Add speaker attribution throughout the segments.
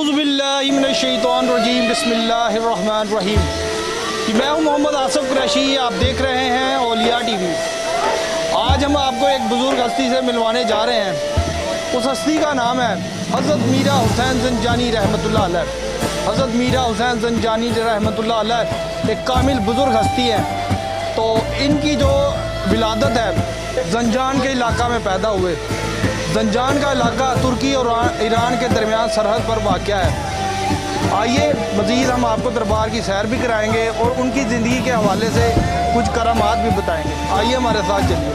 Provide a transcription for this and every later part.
Speaker 1: औज़ुबिल्लाहिमिनश्शैतानिर्रजीम बिस्मिल्लाहिर्रहमानिर्रहीम। मैं हूँ मोहम्मद आसिफ कुरैशी, आप देख रहे हैं औलिया टीवी। आज हम आपको एक बुज़ुर्ग हस्ती से मिलवाने जा रहे हैं। उस हस्ती का नाम है हज़रत मीरा हुसैन ज़ंजानी रहमतुल्लाह अलैह। हज़रत मीरा हुसैन ज़ंजानी रहमतुल्लाह अलैह एक कामिल बुज़ुर्ग हस्ती है। तो इनकी जो विलादत है ज़ंजान के इलाका में पैदा हुए। ज़ंजान का इलाका तुर्की और ईरान के दरमियान सरहद पर वाक़या है। आइए मज़ीद हम आपको दरबार की सैर भी कराएंगे और उनकी ज़िंदगी के हवाले से कुछ करामात भी बताएंगे। आइए हमारे साथ चलिए।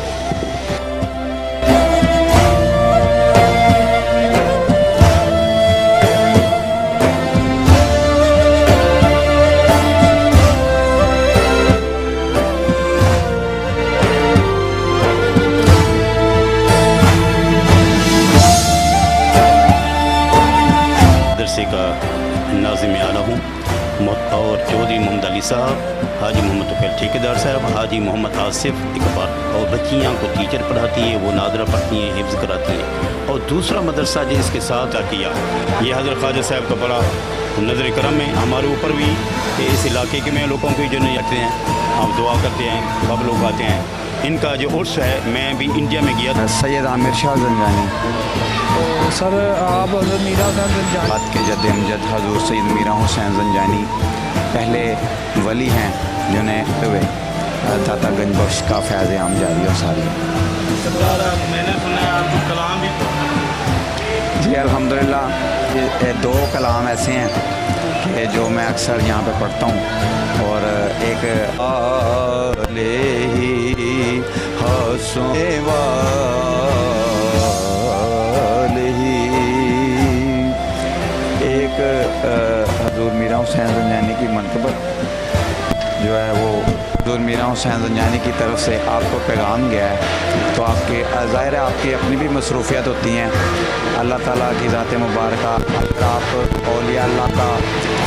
Speaker 2: का नाज़िम आला हूँ और चौधरी मोहम्मद अली साहब, हाजी मोहम्मद तुफैल ठेकेदार साहब, हाजी मोहम्मद आसिफ इकबाल। और बच्चियाँ को टीचर पढ़ाती हैं, वो नादरा पढ़ती हैं, हिफ्ज़ कराती हैं। और दूसरा मदरसा जो इसके साथ किया ये हज़रत ख्वाजा साहब का बड़ा नज़र करम है हमारे ऊपर भी। इस इलाके के में लोगों को जो नहीं जाते हैं, हम दुआ करते हैं, सब लोग आते हैं। इनका जो उर्स है, मैं भी इंडिया में गया था।
Speaker 3: सैयद आमिर शाह ज़ंजानी।
Speaker 1: सर आप हज़रत मीरा हुसैन ज़ंजानी
Speaker 3: बात के जद अमजद हज़ूर सैयद मीरा हुसैन ज़ंजानी पहले वली हैं जिन्हें हुए दाता गंज बख्श का फैज़ आम जारी और सारी।
Speaker 2: मैंने सुना है आपको कलाम भी।
Speaker 3: जी अल्हम्दुलिल्लाह, ये दो कलाम ऐसे हैं कि जो मैं अक्सर यहाँ पे पढ़ता हूँ। और एक हज़ूर मीरा हुसैन ज़ंजानी की मनक़बत जो है वो हज़ूर मीरा हुसैन ज़ंजानी की तरफ से आपको पैगाम गया है। तो आपके ज़ाहिर है आपकी अपनी भी मसरूफ़ियत होती हैं। अल्लाह ताला की ज़ात मुबारका, अगर आप औलिया अल्लाह का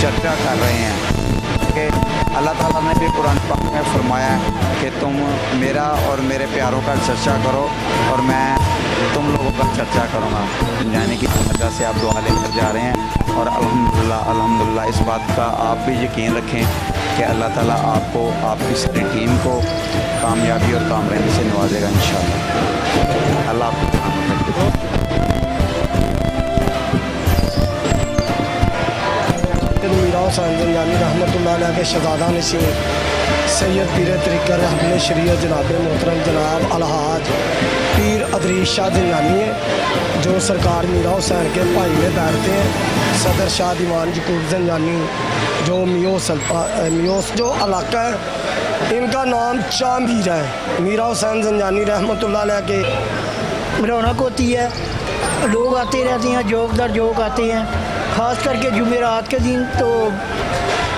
Speaker 3: चर्चा कर रहे हैं कि अल्लाह ताला ने भी कुरान पाक में फरमाया कि तुम मेरा और मेरे प्यारों का चर्चा करो और मैं तुम लोगों का चर्चा करूँगा। ज़ंजानी की वजह से आप दुआ लेकर जा रहे हैं। और अल्हम्दुलिल्लाह इस बात का आप भी यकीन रखें कि अल्लाह ताला आपको, आपकी सारी टीम को कामयाबी और कामयाबी से नवाजेगा इंशाअल्लाह। अल्लाह आपको
Speaker 4: मीरा हुसैन ज़ंजानी रहमतुल्लाह अलैह के शहज़ादा नशीं सैयद पीर तरीक़त रहबर शरीयत जनाब मोहतरम जनाब अलहाज पीर अदरीस शाह ज़ंजानी है, जो सरकार मीरा हुसैन के भाई में बैठते हैं। सदर शाह दीवान यकूब ज़ंजानी जो मियोस जो इलाका है, इनका नाम चामीर है। मीरा हुसैन ज़ंजानी रहमतुल्लाह अलैह के
Speaker 5: रौनक होती है, लोग आते रहते हैं, जोक दर जोक आते हैं, ख़ास करके जुमेरात के दिन। तो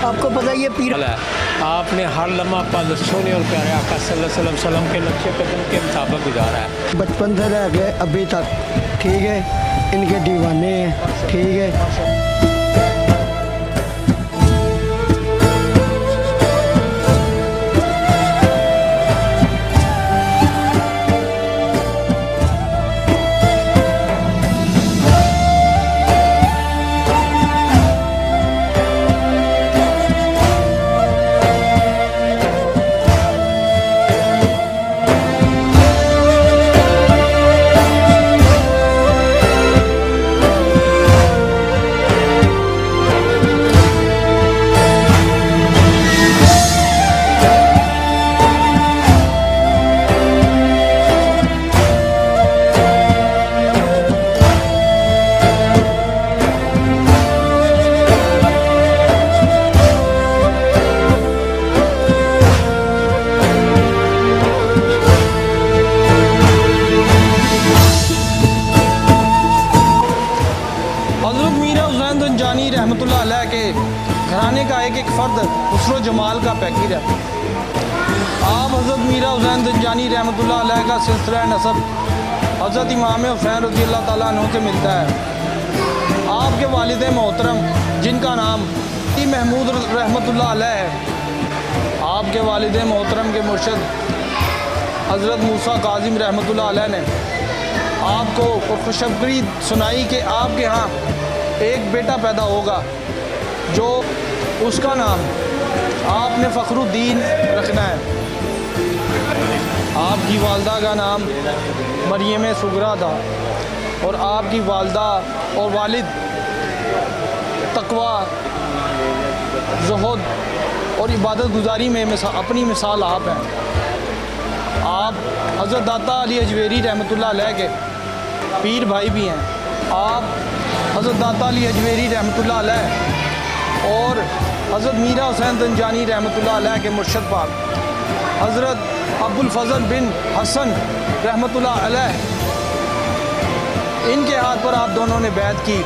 Speaker 5: आपको पता ही है पीर
Speaker 6: आपने हर लम्हा पल सोने और प्यारे आका सल्लल्लाहु अलैहि वसल्लम के नक्शे कदम के मुताबिक गुजारा है।
Speaker 4: बचपन से रह गए अभी तक, ठीक है, इनके दीवाने हैं, ठीक है।
Speaker 1: रहमतुल्लाह अलैह के घराने का एक फ़र्द उसरो जमाल का पैकीर है। आप हज़रत मीरा हुसैन ज़ंजानी रहमतुल्लाह अलैह का सिलसिला नसब हज़रत इमाम हुसैन रज़ी अल्लाह ताला अन्हु से मिलता है। आपके वालिद मोहतरम जिनका नाम महमूद रहमतुल्लाह अलैह है, आपके वालिद मोहतरम के मुर्शिद हज़रत मूसा काज़िम रहमतुल्लाह अलैह ने आपको खुशखबरी सुनाई कि आपके यहाँ ایک بیٹا پیدا ہوگا جو اس کا نام آپ نے فخر الدین رکھنا ہے۔ آپ کی والدہ کا نام مریم صغریٰ تھا اور آپ کی والدہ اور والد تقویٰ، زہد اور عبادت گزاری میں اپنی مثال آپ ہیں۔ آپ حضرت داتا علی اجویری رحمۃ اللہ علیہ کے پیر بھائی بھی ہیں۔ آپ حضرت داتا علی اجویری رحمۃ اللہ علیہ اور حضرت میرا حسین زنجانی رحمۃ اللہ علیہ کے مرشد پاک حضرت ابوالفضل بن حسن رحمۃ اللہ علیہ، ان کے ہاتھ پر آپ دونوں نے بیعت کی۔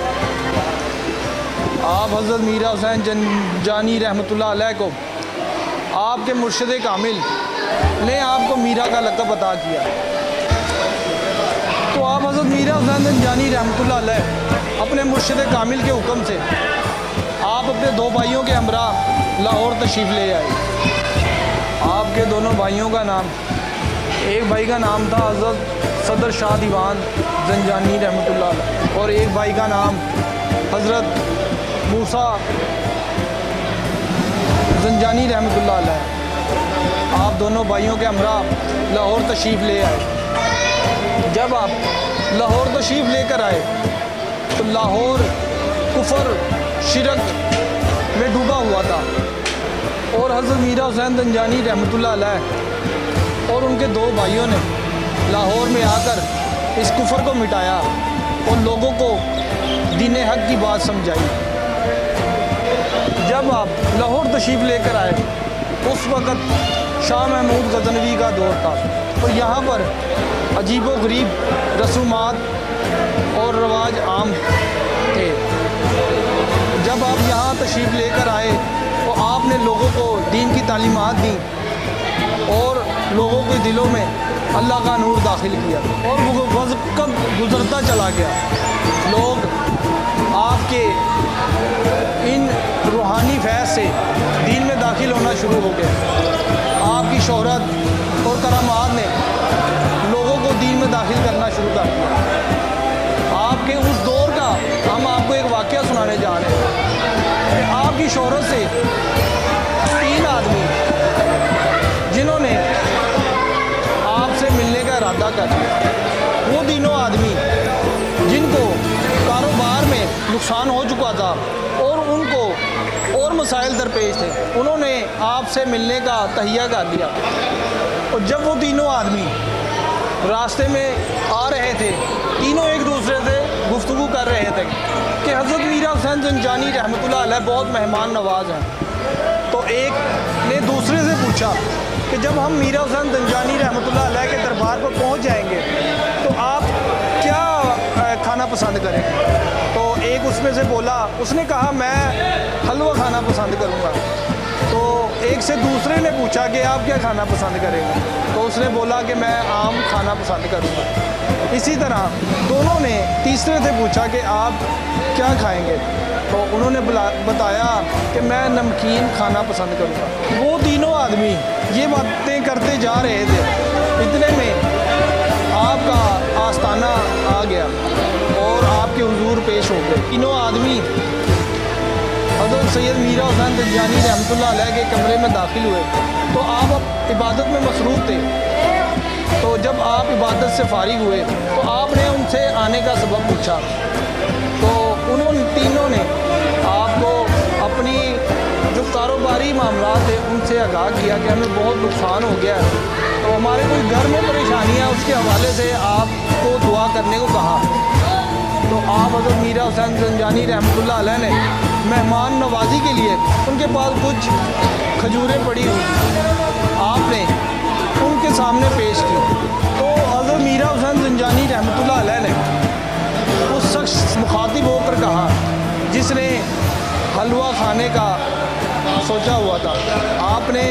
Speaker 1: آپ حضرت میرا حسین زنجانی رحمۃ اللہ علیہ کو آپ کے مرشد کامل نے آپ کو میرا کا لقب عطا کیا، تو آپ حضرت میرا حسین زنجانی رحمۃ اللہ علیہ اپنے مرشد کامل کے حکم سے آپ اپنے دو بھائیوں کے ہمراہ لاہور تشریف لے آئے۔ آپ کے دونوں بھائیوں کا نام، ایک بھائی کا نام تھا حضرت صدر شاہ دیوان زنجانی رحمۃ اللہ علیہ اور ایک بھائی کا نام حضرت موسیٰ زنجانی رحمۃ اللہ علیہ۔ آپ دونوں بھائیوں کے ہمراہ لاہور تشریف لے آئے۔ جب آپ لاہور تشریف لے کر آئے تو لاہور کفر شرک میں ڈوبا ہوا تھا، اور حضرت میرا حسین زنجانی رحمۃ اللہ علیہ اور ان کے دو بھائیوں نے لاہور میں آ کر اس کفر کو مٹایا اور لوگوں کو دین حق کی بات سمجھائی۔ جب آپ لاہور تشریف لے کر آئے اس وقت شاہ محمود غزنوی کا دور تھا، اور یہاں پر عجیب و غریب رسومات اور رواج عام تھے۔ جب آپ یہاں تشریف لے کر آئے تو آپ نے لوگوں کو دین کی تعلیمات دیں اور لوگوں کے دلوں میں اللہ کا نور داخل کیا، اور وہ وقت گزرتا چلا گیا۔ لوگ آپ کے ان روحانی فیض سے دین میں داخل ہونا شروع ہو گئے۔ آپ کی شہرت اور کرامات نے لوگوں کو دین میں داخل کرنا شروع کر دیا۔ آپ کے اس دور کا ہم آپ کو ایک واقعہ سنانے جا رہے ہیں کہ آپ کی شہرت سے 3 آدمی جنہوں نے آپ سے ملنے کا ارادہ کر لیا، وہ تینوں آدمی جن کو کاروبار میں نقصان ہو چکا تھا اور ان کو اور مسائل درپیش تھے، انہوں نے آپ سے ملنے کا تہیہ کر لیا۔ اور جب وہ تینوں آدمی راستے میں آ رہے تھے، تینوں ایک دوسرے سے گفتگو کر رہے تھے کہ حضرت میرا حسین زنجانی رحمۃ اللہ علیہ بہت مہمان نواز ہیں۔ تو ایک نے دوسرے سے پوچھا کہ جب ہم میرا حسین زنجانی رحمۃ اللہ علیہ کے دربار پر پہنچ جائیں گے تو آپ کیا کھانا پسند کریں گے؟ تو ایک اس میں سے بولا، اس نے کہا میں حلوہ کھانا پسند کروں گا۔ تو ایک سے دوسرے نے پوچھا کہ آپ کیا کھانا پسند کریں گے؟ تو اس نے بولا کہ میں آم کھانا پسند کروں گا۔ اسی طرح دونوں نے تیسرے سے پوچھا کہ آپ کیا کھائیں گے؟ تو انہوں نے بتایا کہ میں نمکین کھانا پسند کروں گا۔ وہ تینوں آدمی یہ باتیں کرتے جا رہے تھے، اتنے میں آپ کا آستانہ آ گیا اور آپ کے حضور پیش ہو گئے۔ تینوں آدمی حضرت سید میرا حسین زنجانی رحمۃ اللہ علیہ کے کمرے میں داخل ہوئے تو آپ عبادت میں مصروف تھے۔ تو جب آپ عبادت سے فارغ ہوئے تو آپ نے ان سے آنے کا سبب پوچھا، تو انہوں تینوں نے آپ کو اپنی جو کاروباری معاملات تھے ان سے آگاہ کیا کہ ہمیں بہت نقصان ہو گیا ہے، تو ہمارے کوئی گھر میں پریشانیاں اس کے حوالے سے آپ کو دعا کرنے کو کہا۔ تو آپ حضرت میرا حسین زنجانی رحمۃ اللہ علیہ نے مہمان نوازی کے لیے ان کے پاس کچھ کھجوریں پڑی ہوئی آپ نے ان کے سامنے پیش کی۔ تو حضرت میرا حسین زنجانی رحمۃ اللہ علیہ نے اس شخص مخاطب ہو کر کہا جس نے حلوہ کھانے کا سوچا ہوا تھا، آپ نے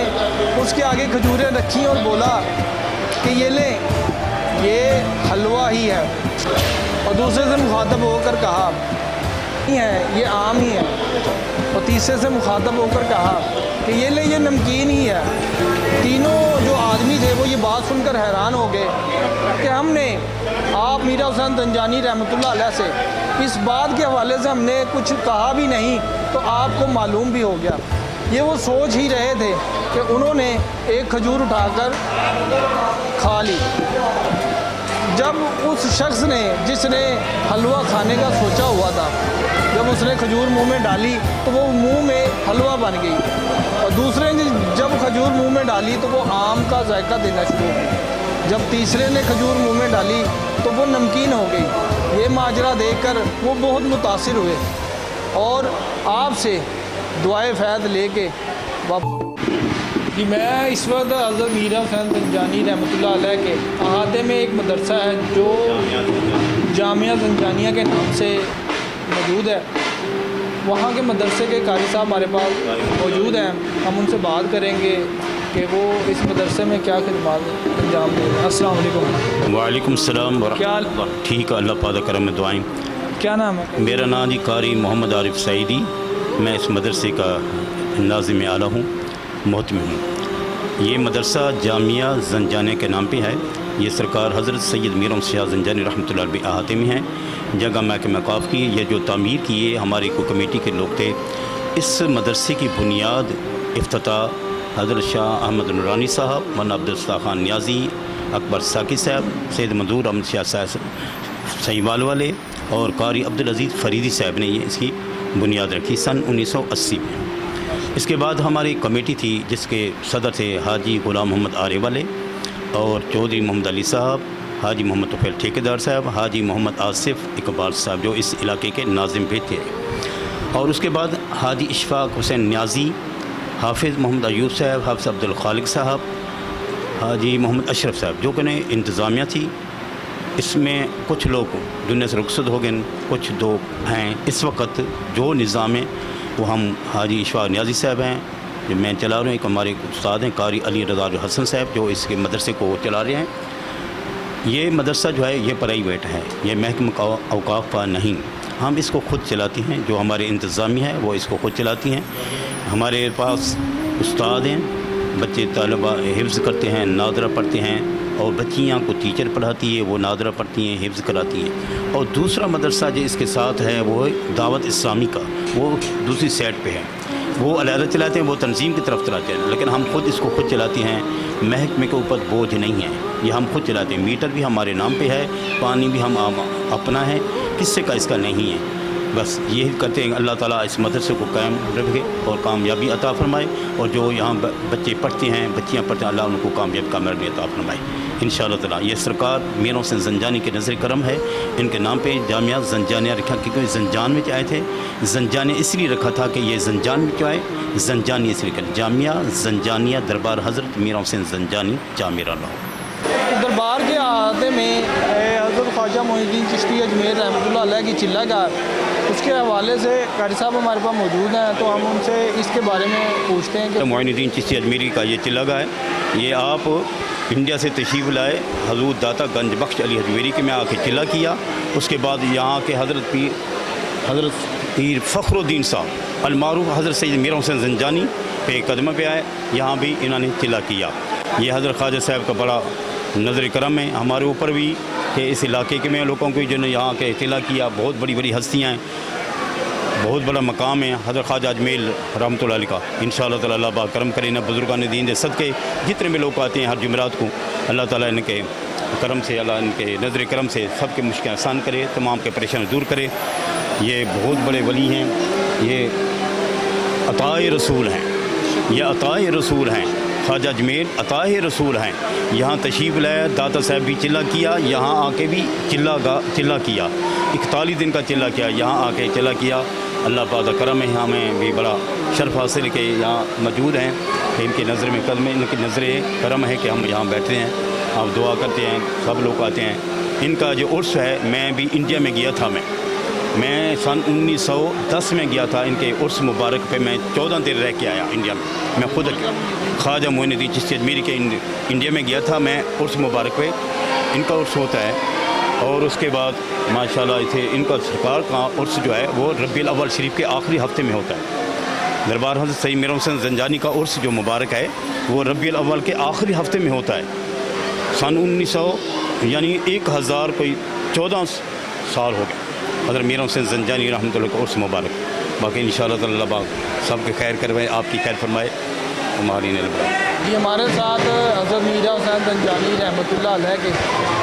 Speaker 1: اس کے آگے کھجوریں رکھی اور بولا کہ یہ لیں، یہ حلوہ ہی ہے۔ اور دوسرے سے مخاطب ہو کر کہا نہیں ہے، یہ آم ہی ہے۔ اور تیسرے سے مخاطب ہو کر کہا کہ یہ نمکین ہی ہے۔ تینوں جو آدمی تھے وہ یہ بات سن کر حیران ہو گئے کہ ہم نے آپ میرا حسین زنجانی رحمۃ اللہ علیہ سے اس بات کے حوالے سے ہم نے کچھ کہا بھی نہیں تو آپ کو معلوم بھی ہو گیا۔ یہ وہ سوچ ہی رہے تھے کہ انہوں نے ایک کھجور اٹھا کر کھا لی۔ جب اس شخص نے جس نے حلوہ کھانے کا سوچا ہوا تھا، جب اس نے کھجور منہ میں ڈالی تو وہ منہ میں حلوہ بن گئی، اور دوسرے نے جب کھجور منہ میں ڈالی تو وہ آم کا ذائقہ دینا شروع ہو گئی، جب تیسرے نے کھجور منہ میں ڈالی تو وہ نمکین ہو گئی۔ یہ ماجرا دیکھ کر وہ بہت متاثر ہوئے اور آپ سے دعائے فیض لے کے میں اس وقت حضرت میرا حسین زنجانی رحمۃ اللہ علیہ کے احاطے میں ایک مدرسہ ہے جو جامعہ زنجانیہ کے نام سے موجود ہے، وہاں کے مدرسے کے قاری صاحب ہمارے پاس موجود ہیں۔ ہم ان سے بات کریں گے کہ وہ اس مدرسے میں کیا خدمات انجام دیں۔ السلام علیکم۔
Speaker 2: وعلیکم السلام ورحمۃ اللہ۔ ٹھیک ہے، اللہ پاک کرم میں دعائیں۔
Speaker 1: کیا نام ہے؟
Speaker 2: میرا نام جی قاری محمد عارف سعیدی، میں اس مدرسے کا ناظم اعلیٰ ہوں، محتمی ہوں۔ یہ مدرسہ جامعہ زنجانیہ کے نام پہ ہے۔ یہ سرکار حضرت سید میر احمد شاہ زنجانی رحمۃ اللہ علیہ احاطے میں ہیں۔ جگہ محکمہ اوقاف کی یہ جو تعمیر کی ہے ہماری کو کمیٹی کے لوگ تھے۔ اس مدرسے کی بنیاد افتتاح حضرت شاہ احمد نورانی صاحب، مولانا عبدالستار خان نیازی، اکبر ساکی صاحب، سید منظور احمد شاہ صاحب سیوال والے اور قاری عبدالعزیز فریدی صاحب نے یہ اس کی بنیاد رکھی سن 1980 میں۔ اس کے بعد ہماری کمیٹی تھی جس کے صدر تھے حاجی غلام محمد آرے والے اور چودھری محمد علی صاحب، حاجی محمد طفیل ٹھیکیدار صاحب، حاجی محمد آصف اقبال صاحب جو اس علاقے کے ناظم بھی تھے، اور اس کے بعد حاجی اشفاق حسین نیازی، حافظ محمد ایوب صاحب، حافظ عبد الخالق صاحب، حاجی محمد اشرف صاحب جو کہ نے انتظامیہ تھی۔ اس میں کچھ لوگ دنیا سے رخصت ہو گئے، کچھ دو ہیں اس وقت جو نظام ہے وہ ہم حاجی اشفاق نیازی صاحب ہیں جو میں چلا رہا ہوں، ایک ہمارے استاد ہیں قاری علی رضا حسن صاحب جو اس کے مدرسے کو چلا رہے ہیں۔ یہ مدرسہ جو ہے یہ پرائیویٹ ہے، یہ محکمہ اوقاف کا نہیں، ہم اس کو خود چلاتے ہیں، جو ہمارے انتظامی ہے وہ اس کو خود چلاتی ہیں۔ ہمارے پاس استاد ہیں، بچے طالبہ حفظ کرتے ہیں، ناظرہ پڑھتے ہیں، اور بچیاں کو ٹیچر پڑھاتی ہے، وہ ناظرہ پڑھتی ہیں، حفظ کراتی ہیں۔ اور دوسرا مدرسہ جو اس کے ساتھ ہے وہ دعوت اسلامی کا، وہ دوسری سائڈ پہ ہے، وہ علیحدہ چلاتے ہیں، وہ تنظیم کی طرف چلاتے ہیں، لیکن ہم خود اس کو خود چلاتے ہیں، محکمے کے اوپر بوجھ نہیں ہے، یہ ہم خود چلاتے ہیں۔ میٹر بھی ہمارے نام پہ ہے، پانی بھی ہم اپنا ہے، کسی کا اس کا نہیں ہے۔ بس یہ کرتے ہیں، اللہ تعالیٰ اس مدرسے کو قائم رکھے اور کامیابی عطا فرمائے، اور جو یہاں بچے پڑھتے ہیں، بچیاں پڑھتے ہیں، اللہ ان کو کامیابی عطا فرمائے انشاءاللہ تعالیٰ۔ یہ سرکار میر حسین زنجانی کے نظر کرم ہے، ان کے نام پہ جامعہ زنجانیہ رکھا، کیونکہ زنجان میں آئے تھے۔ زنجانیہ اس لیے رکھا تھا کہ یہ زنجان میں کیوں آئے، زنجانی اس لیے کہ جامعہ زنجانیہ دربار حضرت میر حسین زنجانی جامعہ اللہ۔
Speaker 1: دربار کے احاطے میں حضرت خواجہ معین الدین چشتی اجمیر رحمۃ اللہ علیہ کی چلہ گاہ، اس کے حوالے سے قاری صاحب ہمارے پاس موجود ہیں، تو ہم ان سے اس کے بارے میں پوچھتے ہیں کہ
Speaker 2: معین الدین چشتی اجمیری کا یہ چلہ گاہ ہے، یہ آپ انڈیا سے تشریف لائے، حضور داتا گنج بخش علی اجمیری کے میں آ کے چلہ کیا، اس کے بعد یہاں کے حضرت پیر فخر الدین صاحب المعروف حضرت سید میر حسین زنجانی پہ قدمہ پہ آئے، یہاں بھی انہوں نے چلہ کیا۔ یہ حضرت خواجہ صاحب کا بڑا نظر کرم ہے ہمارے اوپر بھی کہ اس علاقے کے میں لوگوں کو جنہوں نے یہاں کے چلہ کیا، بہت بڑی بڑی ہستیاں ہیں، بہت بڑا مقام ہے حضرت خواجہ اجمیل رحمۃ اللہ علیہ کا۔ انشاءاللہ تعالیٰ اللہ با کرم کرے، نہ بزرگان دین دے صدقے جتنے بھی لوگ آتے ہیں ہر جمعرات کو، اللہ تعالیٰ ان کے کرم سے، اللہ ان کے نظر کرم سے سب کے مشکلیں آسان کرے، تمام کے پریشان دور کرے۔ یہ بہت بڑے ولی ہیں، یہ عطائے رسول ہیں، یہ عطائے رسول ہیں، خواجہ اجمیل عطائے رسول ہیں۔ یہاں تشریف لائے، داتا صاحب بھی چلہ کیا، یہاں آ کے بھی چلہ کیا، 41 دن کا چلہ کیا، یہاں آ کے چلہ کیا۔ اللہ پاک کا کرم ہے، ہمیں بھی بڑا شرف حاصل کہ یہاں موجود ہیں، کہ ان کی نظر میں قدم ہے، ان کی نظر کرم ہے کہ ہم یہاں بیٹھتے ہیں، آپ دعا کرتے ہیں، سب لوگ آتے ہیں۔ ان کا جو عرس ہے، میں بھی انڈیا میں گیا تھا، میں سن 1910 میں گیا تھا ان کے عرس مبارک پہ، میں 14 دن رہ کے آیا انڈیا میں خود خواجہ معین الدین چشتی اجمیری کے انڈیا میں گیا تھا میں، عرس مبارک پہ ان کا عرس ہوتا ہے، اور اس کے بعد ماشاءاللہ ان کا سرکار کا عرس جو ہے وہ ربیع الاول شریف کے آخری ہفتے میں ہوتا ہے، दरबार हज़रत सईद मीर हुसैन जंजानी का उर्स जो मुबारक है वो रबीउल अव्वल के आखिरी हफ्ते में होता है। सन 1900 यानी 1000 कोई 14 साल हो गए हज़रत मीर हुसैन जंजानी रहमतुल्लाह का उर्स मुबारक। बाकी इंशाअल्लाह ताला बाग सबके खैर करवाए, आपकी खैर फरमाए, हमारी ने
Speaker 1: जी हमारे साथ हज़रत मीर हुसैन जंजानी रहमतुल्लाह अलैह के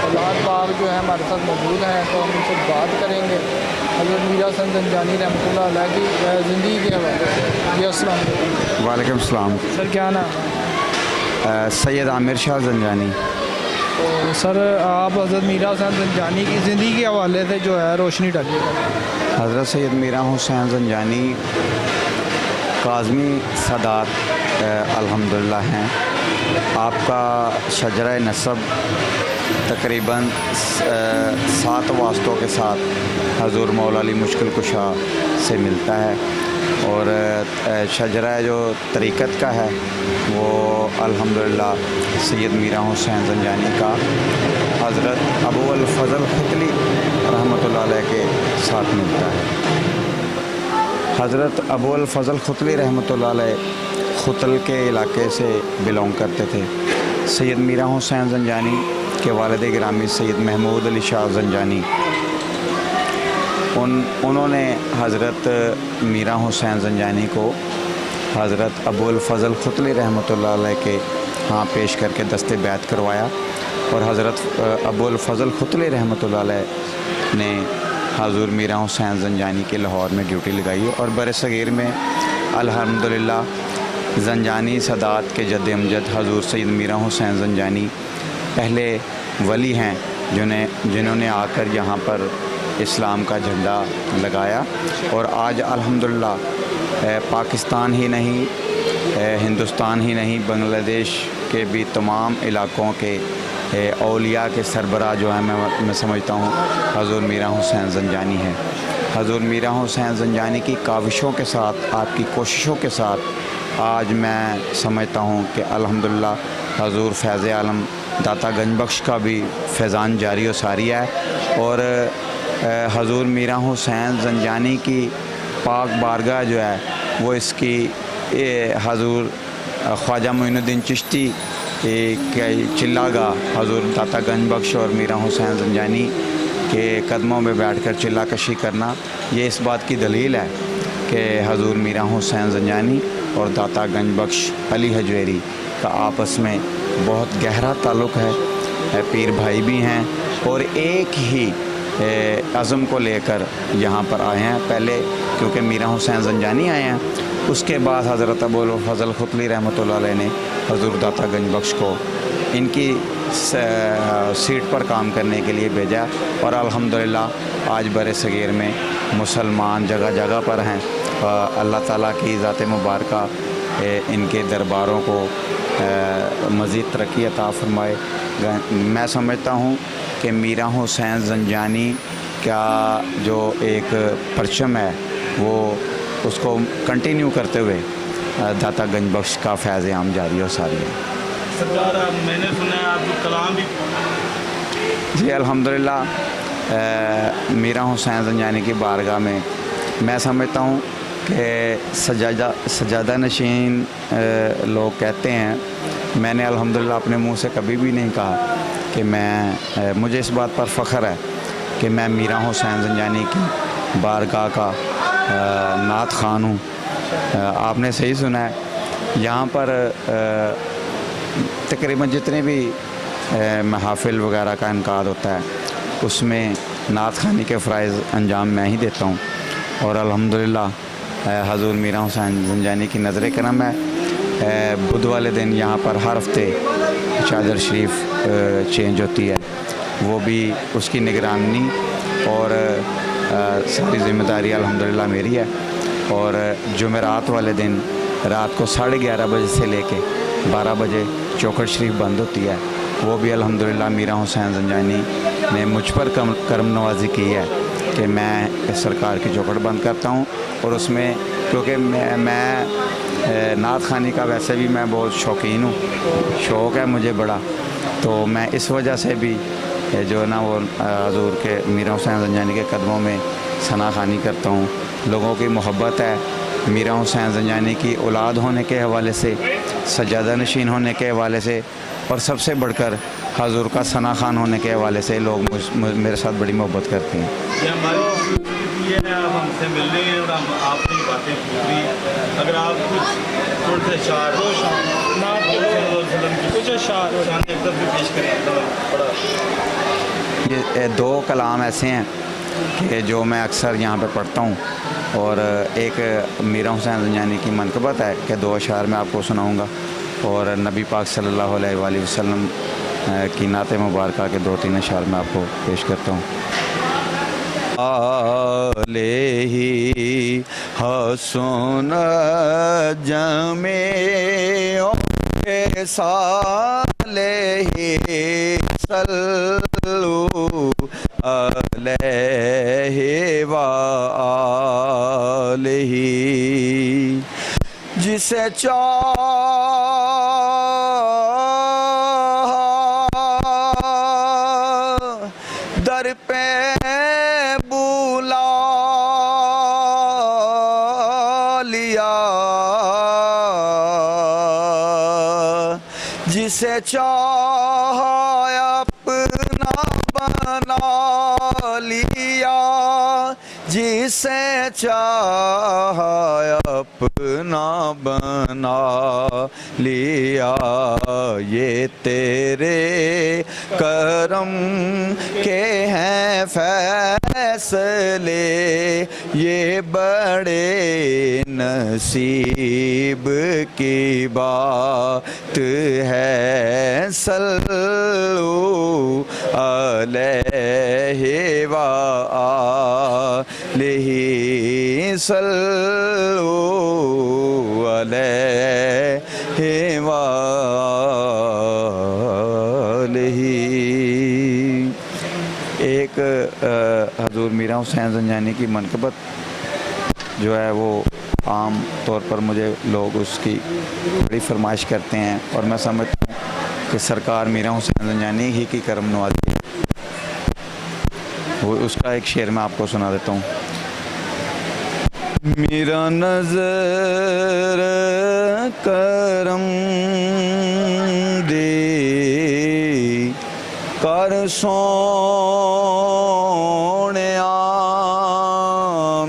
Speaker 1: औलाद पाक जो है हमारे साथ मौजूद हैं, तो हम उनसे बात करेंगे हज़रत मीर हुसैन जंजानी रहमतुल्लाह अलैह की ज़िंदगी के हवाले से। जी अस्सलाम वालेकुम।
Speaker 3: वालेकुम सलाम।
Speaker 1: सर क्या नाम है?
Speaker 3: सैयद आमिर शाह जंजानी।
Speaker 1: तो सर आप हज़रत मीर हुसैन जंजानी की ज़िंदगी के हवाले से जो है रोशनी डालिएगा।
Speaker 3: हज़रत सैयद मीर हुसैन जंजानी काज़मी सादात अल्हम्दुलिल्लाह हैं। आपका शजरा नसब तकरीबन 7 वास्तों के साथ हज़ूर मौला अली मुश्किल कुशा से मिलता है, और शजरा जो तरीक़त का है वो अल्हम्दुलिल्लाह सैयद मीर हुसैन जंजानी का हज़रत अबू अल फ़ज़ल खुतली रहमतुल्लाह अलैह के साथ मिलता है। हज़रत अबू अल फ़ज़ल खुतली रहमतुल्लाह अलैह खुतल के इलाके से बिलोंग करते थे। सैयद मीर हुसैन जंजानी के वालिद गिरामी सैयद महमूद अली शाह जंजानी उन्होंने हज़रत मीर हुसैन जंजानी को हज़रत अबू अल फ़ज़ल खुतली रहमतुल्लाह अलैह के यहाँ पेश करके दस्ते बैत करवाया, और हज़रत अबू अल फ़ज़ल खुतली रहमतुल्लाह अलैह ने हज़ूर मीर हुसैन जंजानी के लाहौर में ड्यूटी लगाई, और बरसगीर में अल्हम्दुलिल्लाह जंजानी सदात के जद अमजद हज़ूर सैयद मीर हुसैन जंजानी पहले वली हैं जिन्होंने आकर यहाँ पर इस्लाम का झंडा लगाया, और आज अल्हम्दुलिल्लाह पाकिस्तान ही नहीं, हिंदुस्तान ही नहीं, बांग्लादेश के भी तमाम इलाक़ों के औलिया के सरबराह जो है मैं समझता हूँ हज़ूर मीर हुसैन जंजानी है। हज़ूर मीर हुसैन जंजानी की काविशों के साथ, आपकी कोशिशों के साथ आज मैं समझता हूँ कि अल्हम्दुलिल्लाह हज़ूर फैज़ आलम दाता गंजबख्श का भी फैज़ान जारी व सारी है, और हज़ूर मीर हुसैन जंजानी की पाक बारगाह जो है वो इसकी हज़ूर ख्वाजा मोइनुद्दीन चिश्ती के चिल्लागा हज़ूर दाता गंजबख्श और मीर हुसैन जंजानी के कदमों में बैठकर चिल्ला कशी करना, ये इस बात की दलील है कि हज़ूर मीर हुसैन जंजानी और दाता गंजबख्श अली हजवेरी का आपस में बहुत गहरा ताल्लुक़ है, पीर भाई भी हैं, और एक ही अज़म को लेकर यहाँ पर आए हैं। पहले क्योंकि मीर हुसैन जंजानी आए हैं, उसके बाद हज़रत अबू अल फ़ज़ल खुतली रहमतुल्लाह अलैह ने हज़ूर दाता गंजबख्श को इनकी सीट पर काम करने के लिए भेजा, और अल्हम्दुलिल्लाह आज बर सग़ीर में मुसलमान जगह जगह पर हैं। अल्लाह ताला की ज़ात मुबारका इनके दरबारों को मज़ीद तरक्की अता फ़रमाए। मैं समझता हूँ कि मीर हुसैन जंजानी का जो एक परचम है वो उसको कंटिन्यू करते हुए दाता गंजबख्श का फैज़ आम जारी और सारी है।
Speaker 7: सरकार मैंने सुना है आप कलाम भी।
Speaker 3: जी अल्हम्दुलिल्लाह मीर हुसैन जंजानी की बारगाह में मैं समझता हूँ कि सजादा नशीन लोग कहते हैं, मैंने अल्हम्दुलिल्लाह अपने मुंह से कभी भी नहीं कहा कि मुझे इस बात पर फ़ख्र है कि मैं मीर हुसैन जंजानी की बारगाह का नात ख़ान हूँ। आपने सही सुना है, यहाँ पर तकरीबन जितने भी महफ़िल वगैरह का इनकाद होता है उसमें नात ख़ानी के फ़राइज़ अंजाम मैं ही देता हूँ, और अल्हम्दुलिल्लाह हज़ूर मीर हुसैन जंजानी की नज़र करम है। बुध वाले दिन यहाँ पर हर हफ्ते चादर शरीफ चेंज होती है, वो भी उसकी निगरानी और सारी ज़िम्मेदारी अल्हम्दुलिल्लाह मेरी है। और जुमेरात वाले दिन रात को 11:30 बजे से लेके 12 बजे चौखट शरीफ बंद होती है, वो भी अल्हम्दुलिल्लाह मीर हुसैन जंजानी ने मुझ पर करम नवाजी की है कि मैं सरकार की चौखट बंद करता हूँ। और उसमें क्योंकि मैं नात ख़ानी का वैसे भी मैं बहुत शौकीन हूँ, शौक़ है मुझे बड़ा, तो मैं इस वजह से भी जो है ना वो हज़ूर के मीर हुसैन जंजानी के कदमों में सना ख़ानी करता हूँ। लोगों की मोहब्बत है मीरा हुसैन ज़ंजानी की औलाद होने के हवाले से, सज्जादा नशीन होने के हवाले से, और सबसे बढ़कर हजूर का सना खान होने के हवाले से लोग मेरे साथ बड़ी मोहब्बत करते हैं।
Speaker 7: ये हमारी ये है, आप हमसे मिल रहे हैं और हम आपकी बातें पूछ रही हैं। अगर आप कुछ थोड़े से शार कुछ शार एक दफ़े पेश करें तो बड़ा।
Speaker 3: ये दो कलाम ऐसे हैं कि जो मैं अक्सर यहाँ पे पढ़ता हूँ, और एक मीरा हुसैन ज़ंजानी की मनक़बत है कि दो अशार मैं आपको सुनाऊँगा, और नबी पाक सल्लल्लाहु अलैहि वसल्लम की नात मुबारका के 2-3 अशार मैं आपको पेश करता हूँ। आलेही हसन जमे के सालेही सल्लु अलैहि व आलिही। जिसे दर पे बुला लिया, जिसे चाहा अपना बना लिया, जिसे चाहा अपना बना लिया। ये तेरे करम के हैं फैसले, ये बड़े नसीब की बात है। सल्लु अलैहि व आलिही, सल्लु अलैहि व आलिही। एक हजूर मीरा हुसैन ज़ंजानी की मनक़बत जो है वो आम तौर पर मुझे लोग उसकी बड़ी फरमाइश करते हैं, और मैं समझता हूँ कि सरकार मीरा हुसैन ज़ंजानी ही की करम नवाज़ी है। वो उसका एक शेर मैं आपको सुना देता हूँ। मेरा नज़र करम दे कर सोनिया,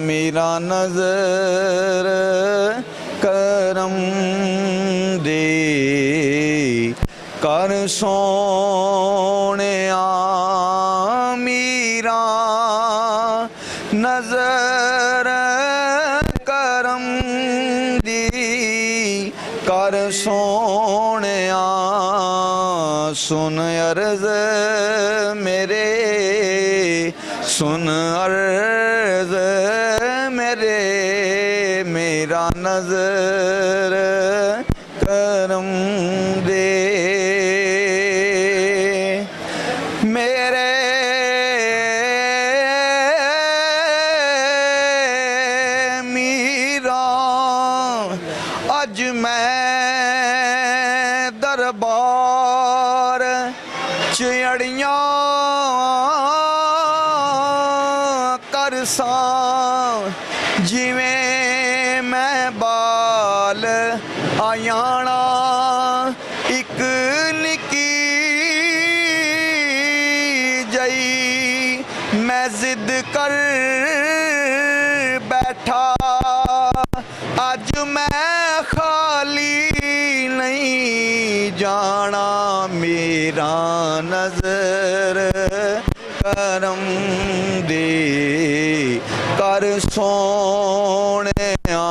Speaker 3: मेरा नज़र करम दे कर सोनिया, मेरा नज़र करम दी कर सोनिया। सुन अर्ज़ मेरे, सुन अर्ज़ मेरे, मेरा नज़र करम दे। मेरे मीरा अज मैं दरबार चिड़ियाँ करसां, जिवें मैं बाल आयाना एक निकी जई, मैं जिद कर बैठा अज मैं खाली नहीं जाना। मेरा नज़र करम दे कर सोनिया,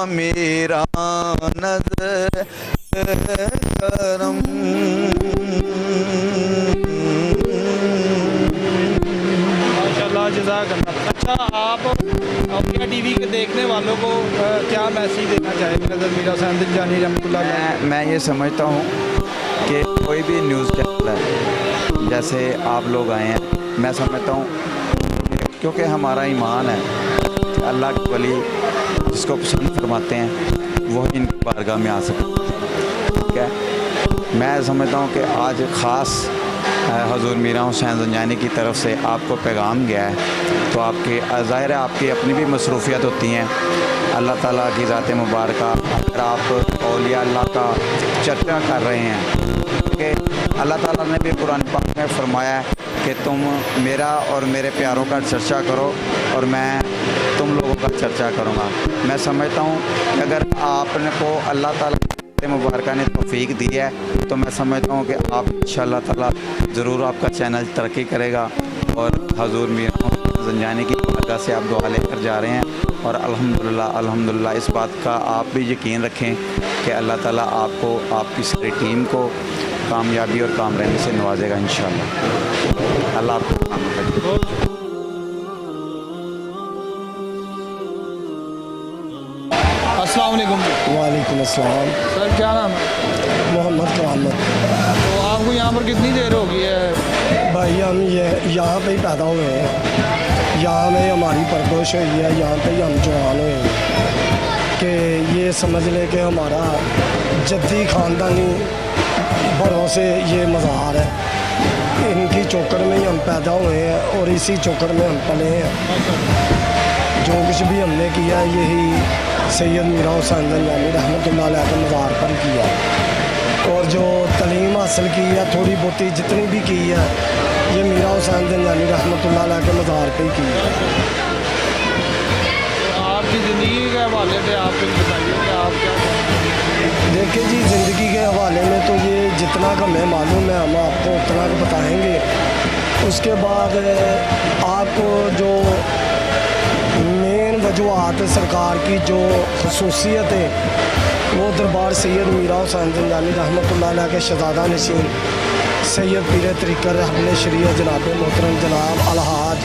Speaker 3: मेरा नज़र करम।
Speaker 1: माशाल्लाह, जज़ाकल्लाह। अच्छा, आप औलिया टीवी के देखने वालों को क्या मैसेज देना चाहेंगे नज़र मीरा हुसैन ज़ंजानी रहमतुल्लाह अलैह?
Speaker 3: मैं ये समझता हूँ कि कोई भी न्यूज़ चैनल है, जैसे आप लोग आए हैं, मैं समझता हूँ क्योंकि हमारा ईमान है कि अल्लाह के वली जिसको पसंद फरमाते हैं वही इनकी बारगाह में आ सकते हैं। ठीक है, मैं समझता हूँ कि आज ख़ास हजूर मीरा हुसैन ज़ंजानी की तरफ से आपको पैगाम गया है, तो आपके ज़ाहिर है आपकी अपनी भी मसरूफियत होती हैं। अल्लाह ताला की ज़ात मुबारक, अगर आप औलिया अल्लाह का चर्चा कर रहे हैं कि अल्लाह ताला ने भी कुरान पाक में फरमाया है कि तुम मेरा और मेरे प्यारों का चर्चा करो और मैं तुम लोगों का चर्चा करूँगा। मैं समझता हूँ कि अगर आपने को अल्लाह ताला मुबारक ने तौफीक दी है तो मैं समझता हूँ कि आप इंशाअल्लाह ताला ज़रूर आपका चैनल तरक्की करेगा और हजूर मीरा ज़ंजानी की बारगाह से आप दुआ लेकर जा रहे हैं। और अल्हम्दुलिल्लाह इस बात का आप भी यकीन रखें कि अल्लाह ताला आपको, आपकी सारी टीम को कामयाबी और कामयाबी से नवाजेगा इंशाअल्लाह। अल्लाह आपको कामयाब करे।
Speaker 1: अस्सलाम वालेकुम।
Speaker 4: वालेकुम अस्सलाम।
Speaker 1: सर क्या नाम है?
Speaker 4: मोहम्मद करामत।
Speaker 1: तो आपको यहाँ पर कितनी देर हो गई है?
Speaker 4: भाई हम यहाँ पे ही पैदा हुए हैं, यहाँ में हमारी परवरिश हुई है, यहाँ पे ही हम जवान हुए हैं कि ये समझ ले कि हमारा जद्दी ख़ानदानी बड़ों से ये मज़ार है। इनकी चौकड़ में ही हम पैदा हुए हैं और इसी चौकड़ में हम पले हैं। जो कुछ भी हमने किया यही सैयद मीरा हुसैन ज़ंजानी रहमतुल्लाह अलैह के मज़ार पर किया, और जो तलीम हासिल की है थोड़ी बहुती जितनी भी की है ये मीरा हुसैन ज़ंजानी रहमतुल्लाह अलैह के मज़ार पर ही की है।
Speaker 1: आपकी ज़िंदगी के हवाले से आप कुछ बताइए कि आप क्या
Speaker 4: देखिए जी, ज़िंदगी के हवाले में तो ये जितना का हमें मालूम है हम आपको उतना का बताएँगे। उसके बाद आपको जो मेन वजूहत सरकार की जो खसूसियत है वो दरबार सैयद मीरा हुसैन ज़ंजानी रहमतुल्लाह अलैह के शहज़ादा नशीन सैयद पीर तरीक़त रहबरे शरीयत जनाब मोहतरम जनाब अलहाज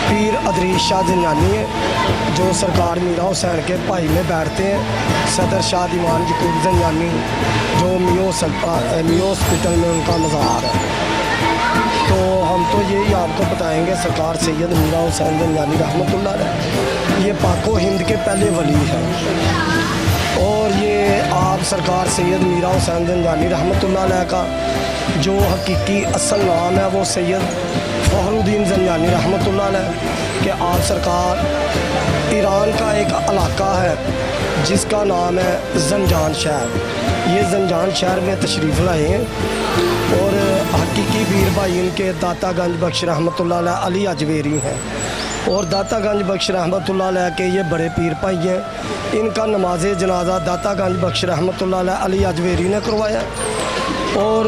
Speaker 4: पीर अदरीस शाह ज़ंजानी है, जो सरकार मीरा हुसैन के भाई में बैठते हैं। सदर शाह दीवान यकूब ज़ंजानी जो मियो हॉस्पिटल में उनका मज़ार है। तो हम तो यही आपको बताएंगे, सरकार सैयद मीरा हुसैन ज़ंजानी रहमतुल्लाह अलैह ये पाको हिंद के पहले वली हैं, और ये आप सरकार सैयद मीरा हुसैन ज़ंजानी रहमतुल्लाह अलैह का जो हकीकी असल नाम है वो सैयद फ़खरुद्दीन ज़ंजानी रहमतुल्लाह अलैह कि आप सरकार ईरान का एक इलाका है जिसका नाम है ज़ंजान शहर। ये ज़ंजान शहर में तशरीफ़ लाए हैं, और हकीकी पीर भाई इनके दाता गंज बख्श रहमतुल्लाह अलैह अली अजवेरी हैं, और दाता गंज बख्श रहमतुल्लाह अलैह के ये बड़े पीर भाई हैं। इनका नमाज जनाजा दाता गंज बख्श रहमतुल्लाह अलैह अली अजवेरी ने करवाया, और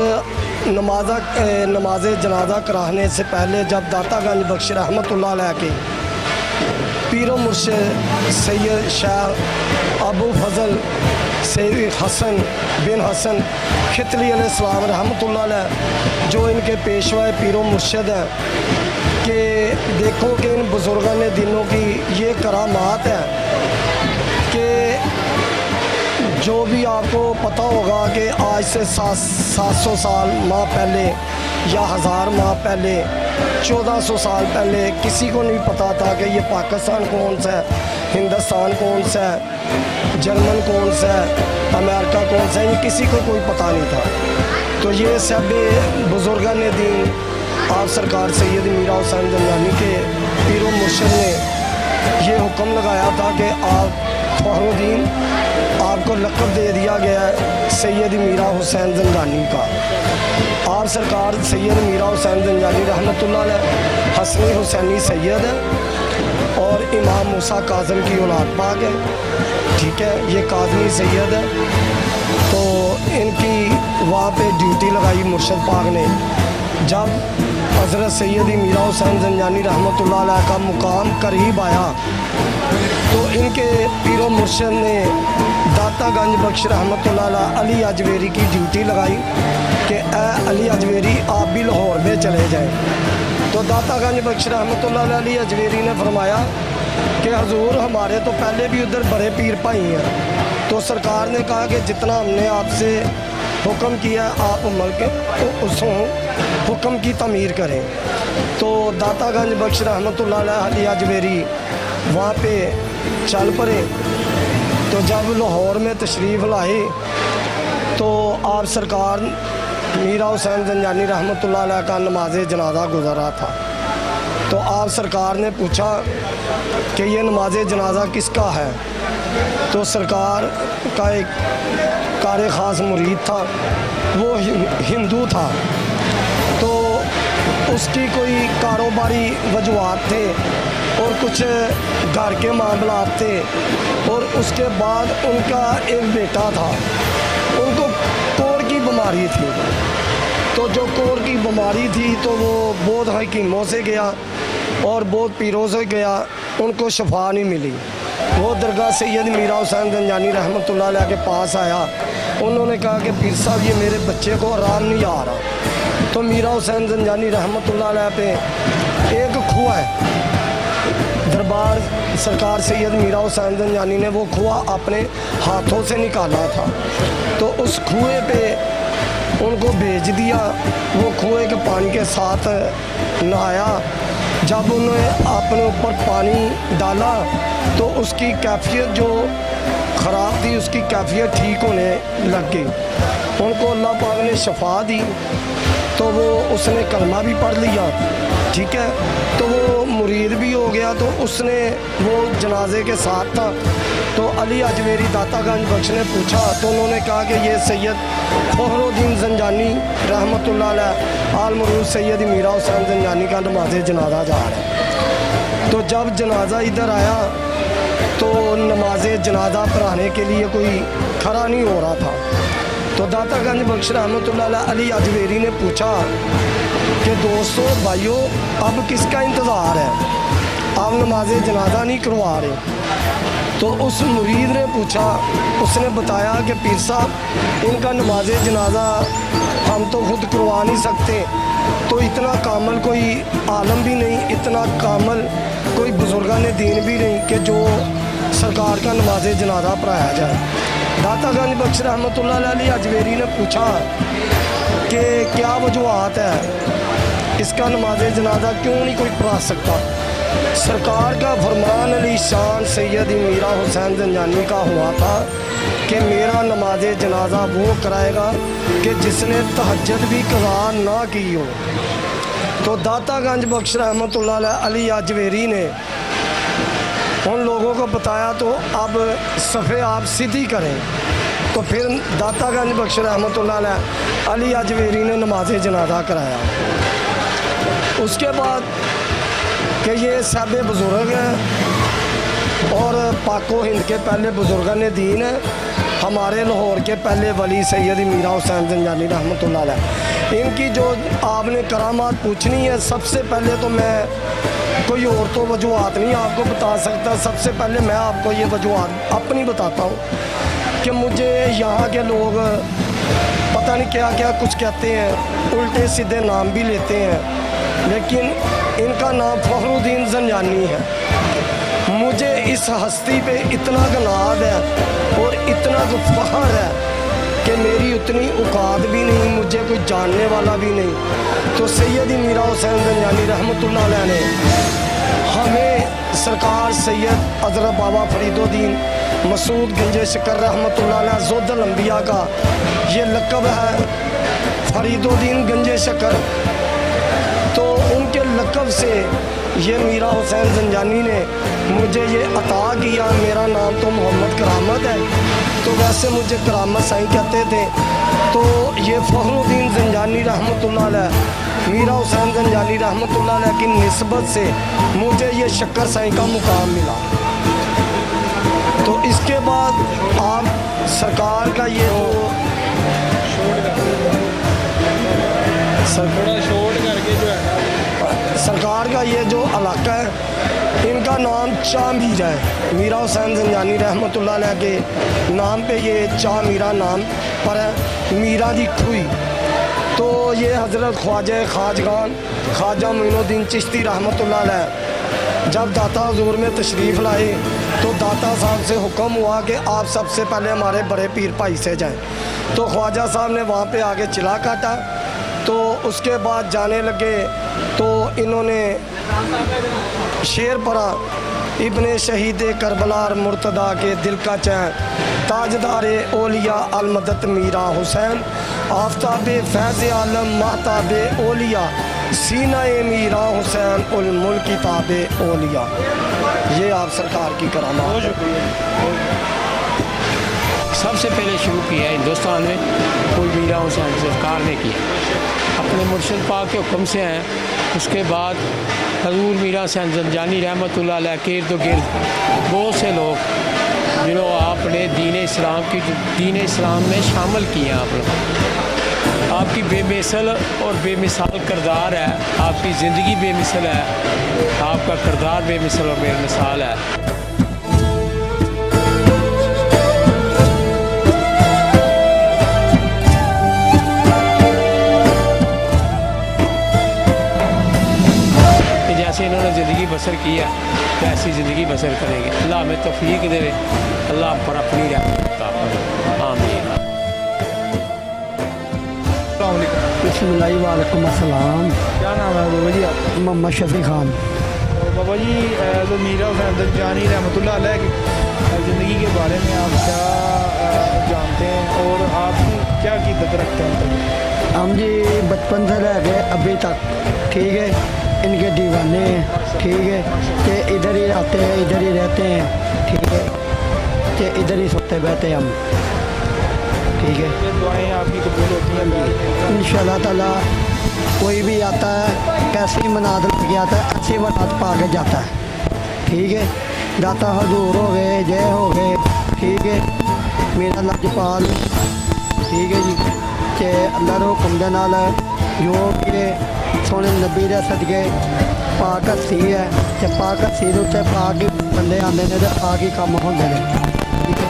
Speaker 4: नमाज जनाजा कराने से पहले जब दाता गंज बख्श रहमतुल्लाह अलैह के पीरो मुर्शिद सैयद शाह अबू फजल सैयद हसन बिन हसन खितली अलैहिस्सलाम रहमतुल्लाह अलैह जो इनके पेशवा पीरो मुर्शिद हैं कि देखो कि इन बुज़ुर्गों ने दिनों की ये करामात है कि जो भी आपको पता होगा कि आज से 700 साल माह पहले या 1000 माह पहले 1400 साल पहले किसी को नहीं पता था कि ये पाकिस्तान कौन सा है, हिंदुस्तान कौन सा है, जर्मन कौन सा है, अमेरिका कौन सा है, ये किसी को कोई पता नहीं था। तो ये सब बुज़ुर्गान ने दीन आप सरकार सैयद मीरा हुसैन ज़ंजानी के पीरो मुर्शिद ने ये हुक्म लगाया था कि आप फ़खरुद्दीन आपको लक़ब दे दिया गया है सैयद मीरा हुसैन ज़ंजानी का। आप सरकार सैयद मीरा हुसैन ज़ंजानी रहमतुल्लाह अलैह हसनी हुसैनी सैयद है और इमाम मूसा काज़म की औलाद पाक है, ठीक है, ये काज़मी सैयद है। तो इनकी वहाँ पे ड्यूटी लगाई मुर्शिद पाक ने। जब हज़रत सैयद मीरा हुसैन ज़ंजानी रहमतुल्लाह अलैह का मुकाम करीब आया तो इनके पीरो मुर्शिद ने दाता गंज बख्श रहमतुल्लाह अलैह अली अजवेरी की ड्यूटी लगाई कि ए अली अजवेरी आप भी लाहौर में चले जाएं। तो दाता गंज बख्श रहमतुल्लाह अलैह अली अजवेरी ने फरमाया कि हजूर हमारे तो पहले भी उधर बड़े पीर भाई हैं। तो सरकार ने कहा कि जितना हमने आपसे हुक्म किया आप अमल के उस हुक्म की तमीर करें। तो दाता गंज बख्श रहमतुल्लाह अलैह अली अजवेरी वहाँ पे चल पड़े। तो जब लाहौर में तशरीफ़ लाए तो आप सरकार मीरा हुसैन जंजानी रहमतुल्लाह अलैह का नमाज जनाजा गुजरा था। तो आप सरकार ने पूछा कि ये नमाज जनाजा किसका है। तो सरकार का एक कार ख़ास मुरीद था, वो हिंदू था, तो उसकी कोई कारोबारी वजूहात थे और कुछ घर के मामलात थे, और उसके बाद उनका एक बेटा था, उनको कोर की बीमारी थी। तो जो कोर की बीमारी थी तो वो बहुत हकीमों से गया और बहुत पीरों से गया, उनको शफा नहीं मिली। वो दरगाह सैयद मीरा हुसैन जंजानी रहमतुल्लाह अलैह के पास आया। उन्होंने कहा कि पीर साहब ये मेरे बच्चे को आराम नहीं आ रहा। तो मीरा हुसैन जंजानी रहमतुल्लाह अलैह पे एक खुआ है, दरबार सरकार सैयद मीरा हुसैन जंजानी ने वो खुआ अपने हाथों से निकाला था। तो उस कुएं पे उनको भेज दिया। वो कुएं के पानी के साथ नहाया। जब उन्होंने अपने ऊपर पानी डाला तो उसकी कैफियत जो ख़राब थी उसकी कैफियत ठीक होने लग गई। उनको अल्लाह पाक ने शफा दी। तो वो उसने कलमा भी पढ़ लिया, ठीक है, तो वो मुरीद भी हो गया। तो उसने वो जनाजे के साथ था। तो अली अजमेरी दातागंज बख्श ने पूछा, तो उन्होंने कहा कि ये सैयद फखरुद्दीन जंजानी रहमतुल्लाह अलैह आल मरूज सैयद मीरा हुसैन जंजानी का नमाज जनाजा जा रहा है। तो जब जनाजा इधर आया तो नमाज जनाजा पढ़ाने के लिए कोई खड़ा नहीं हो रहा था। तो दातागंज बख्श रहमतुल्लाह अलैह अली अजमेरी ने पूछा कि दोस्तों भाइयों, अब किसका इंतज़ार है, आप नमाज जनाजा नहीं करवा रहे। तो उस मुरीद ने पूछा, उसने बताया कि पीर साहब इनका नमाज जनाजा हम तो खुद करवा नहीं सकते, तो इतना कामल कोई आलम भी नहीं, इतना कामल कोई बुजुर्गान दीन भी नहीं कि जो सरकार का नमाज जनाजा पढ़ाया जाए। दातागंज बख्श रहमतुल्लाह अलैह अजमेरी ने पूछा कि क्या वजूहात है, इसका नमाज जनाजा क्यों नहीं कोई पढ़ा सकता। सरकार का फरमान अली शान सैयद मीरा हुसैन जंजानी का हुआ था कि मेरा नमाज जनाजा वो कराएगा कि जिसने तहज्जुद भी कज़ा ना की हो। तो दातागंज बख्श रहमतुल्लाह अलैह अली अजमेरी ने उन लोगों को बताया, तो अब सफ़े आप सीधी करें। तो फिर दातागंज बख्श रहमतुल्लाह अलैह अली अजमेरी ने नमाज जनाजा कराया। उसके बाद कि ये साहब बुज़ुर्ग हैं और पाको हिंद के पहले बुज़ुर्गान दीन हैं, हमारे लाहौर के पहले वली सैयद मीरा हुसैन जंजानी रहमतुल्लाह अलैह। इनकी जो आपने करामात पूछनी है, सबसे पहले तो मैं कोई और तो वजूहात नहीं आपको बता सकता। सबसे पहले मैं आपको ये वजूहात अपनी बताता हूँ कि मुझे यहाँ के लोग पता नहीं क्या क्या कुछ कहते हैं, उल्टे सीधे नाम भी लेते हैं, लेकिन इनका नाम फखरुद्दीन जंजानी है। मुझे इस हस्ती पे इतना गनाद है और इतना फ़ख्र है कि मेरी उतनी औकात भी नहीं, मुझे कोई जानने वाला भी नहीं। तो सैयद मीरा हुसैन जंजानी रहमतुल्लाह अलैह ने हमें सरकार सैयद हज़रत बाबा फरीदुद्दीन मसूद गंजे शकर रहमतुल्लाह अलैह ज़ुद्दुल अंबिया का ये लक़ब है, फरीदुद्दीन गंजे शकर। तो उनके लक़ब से ये मीरा हुसैन जंजानी ने मुझे ये अता किया। मेरा नाम तो मोहम्मद करामत है, तो वैसे मुझे करामत साईं कहते थे। तो ये फखरुद्दीन जंजानी रहमतुल्लाह अलैह मीरा हुसैन जंजानी रहमतुल्लाह अलैह की निस्बत से मुझे ये शक्कर साईं का मुकाम मिला। तो इसके बाद आप सरकार का ये सरकार का ये जो इलाका है, इनका नाम चा मीरा है। मीरा हुसैन जंजानी रहमतुल्लाह अलैह के नाम पे ये चा मीरा नाम पर है, मीरा दी खुई। तो ये हज़रत ख्वाजा खाजगान ख्वाजा मोइनुद्दीन चिश्ती रहमतुल्लाह अलैह जब दाता हुजूर में तशरीफ़ लाए तो दाता साहब से हुक्म हुआ कि आप सबसे पहले हमारे बड़े पीर भाई से जाएं। तो ख्वाजा साहब ने वहाँ पे आके चिल्ला काटा। तो उसके बाद जाने लगे तो इन्होंने शेर पढ़ा इब्ने शहीद करबला और मुर्तदा के दिल का चैन ताजदार ओलिया अलमदत मीरा हुसैन आफ्ताब फैज़ आलम महताब ओलिया सीना मीरा हुसैन उल मुल्क किताब ओलिया। ये आप सरकार की करामात है।
Speaker 6: सबसे पहले शुरू किया है हिंदुस्तान में कोई मीरा हुसैन सरकार ने किया, अपने मुर्शिद पाक के हुक्म से हैं। उसके बाद हजूर मीरा हुसैन ज़ंजानी रहमतुल्लाह अलैह के इर्द गिर्द बहुत से लोग जिन्होंने आपने दीन इस्लाम में शामिल किए हैं। आप लोग आपकी बेमिसल और बेमिसाल किरदार है, आपकी ज़िंदगी बेमिसल है, आपका किरदार बेमिसल और बेमिसाल है। जैसे इन्होंने ज़िंदगी बसर की है वैसी ज़िंदगी बसर करेंगे। अल्लाह हमें तौफीक दे, अल्लाह पर अपनी रहमत अता आमीन।
Speaker 5: बिस्मिल्लाहिर्रहमानिर्रहीम अस्सलाम।
Speaker 1: क्या नाम है बाबा जी आप?
Speaker 5: मोहम्मद शफी खान।
Speaker 1: बाबा जी जो मीरा हुसैन ज़ंजानी रहमतुल्लाह अलैह की ज़िंदगी के बारे में आप क्या जानते हैं और आप क्या क़ीदत रखते हैं?
Speaker 5: हम जी बचपन से रह गए अभी तक, ठीक है, इनके दीवाने हैं, ठीक है, कि इधर ही आते हैं इधर ही रहते हैं, ठीक है, कि इधर ही सोते बैठते हैं हम, ठीक है।
Speaker 1: ये दुआएं आपकी कबूल होती हैं
Speaker 5: इंशाअल्लाह ताला। कोई भी आता है कैसी मनाद लग आता है ऐसी मनाद पा के जाता है, ठीक है। दाता हजूर हो गए, जय हो गए, ठीक है, मेरा लजपाल, ठीक है जी, कि अल्लाह के हुक्म दे नाल जो कि सोने नबी दे सदके पाक हस्ती है, ते पाक हस्ती दे उत्ते पाक ही बंदे आंदे ने ते पाक ही कम्म होंदे ने, ठीक है।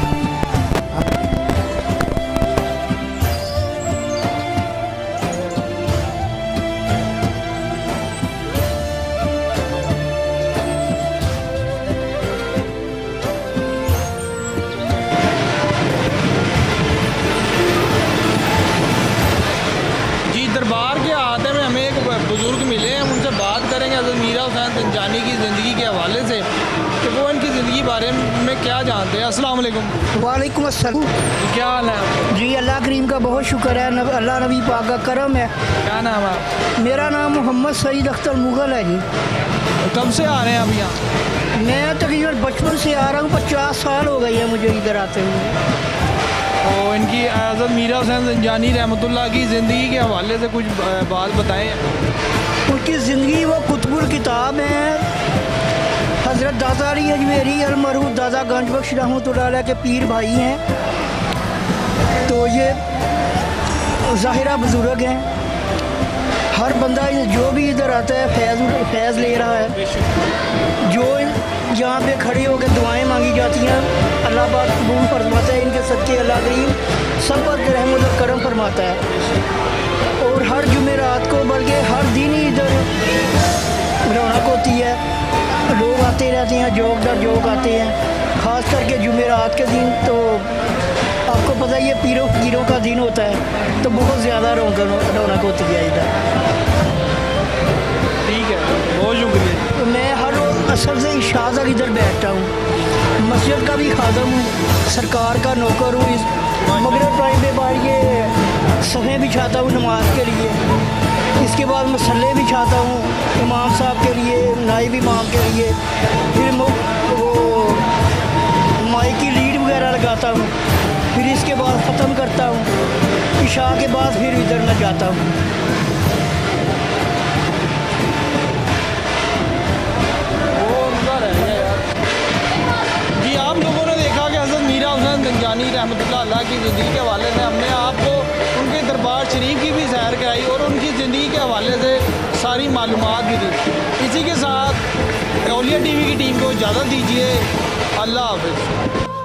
Speaker 1: दरबार के अहाते में हमें एक बुज़ुर्ग मिले हैं, हम उनसे बात करेंगे हज़रत मीरा हुसैन ज़ंजानी की ज़िंदगी के हवाले से कि वो इनकी ज़िंदगी बारे में क्या जानते हैं। अस्सलाम वालेकुम।
Speaker 5: वालेकुम अस्सलाम।
Speaker 1: क्या हाल है आपका?
Speaker 5: जी अल्लाह करीम का बहुत शुक्र है, अल्लाह नबी पाक का करम है।
Speaker 1: क्या नाम है आपका?
Speaker 5: मेरा नाम मोहम्मद सईद अख्तर मुगल है जी।
Speaker 1: कब से आ रहे हैं आप यहाँ?
Speaker 5: मैं तकरीबन बचपन से आ रहा हूँ, 50 साल हो गई है मुझे इधर आते हुए।
Speaker 1: तो इनकी हज़रत मीरा हुसैन ज़ंजानी रहमतुल्लाह की ज़िंदगी के हवाले से कुछ बात बताएं।
Speaker 5: उनकी ज़िंदगी वो कुतुबुल किताब है। हज़रत दादा अली अजमेरी अलमरूफ दादा गंज बख्श रहमतुल्लाह अलैह के पीर भाई हैं। तो ये ज़ाहिरा बुज़ुर्ग हैं। हर बंदा जो भी इधर आता है फैज़ ले रहा है। जो यहाँ पे खड़े होकर दुआएं मांगी जाती हैं अल्लाह पाक कबूल फरमाता है। इनके सदके अल्लाह करीम सब पर रहमत और करम फरमाता है। और हर जुमेरात को बल्कि हर दिन ही इधर रौनक होती है, लोग आते रहते हैं, जोक दर जोक आते हैं। ख़ास करके जुमेरात के दिन तो आपको पता ही है पीरों का दिन होता है, तो बहुत ज़्यादा रौनक होती है इधर।
Speaker 1: ठीक है, बहुत शुक्रिया।
Speaker 5: तो मैं हर रोज़ असर से इशा तक इधर बैठता हूँ। मस्जिद का भी खादम हूँ, सरकार का नौकर हूँ। इस मगरिब टाइम पे बाहर ये सफ़े बिछाता हूँ नमाज के लिए। इसके बाद मसल्ले बिछाता हूँ इमाम साहब के लिए, नाइब इमाम के लिए। फिर वो माइक की लीड वगैरह लगाता हूँ। फिर इसके बाद ख़त्म करता हूँ। इशा के बाद फिर इधर मैं जाता हूँ।
Speaker 1: जी आप लोगों ने देखा कि हज़रत मीरा हुसैन ज़ंजानी रहमतुल्लाह अलैह की ज़िंदगी के हवाले से हमने आपको उनके दरबार शरीफ की भी सैर कराई और उनकी ज़िंदगी के हवाले से सारी मालूमात भी दी। इसी के साथ ओलिया टीवी की टीम को इजाज़त दीजिए। अल्लाह हाफ़िज़।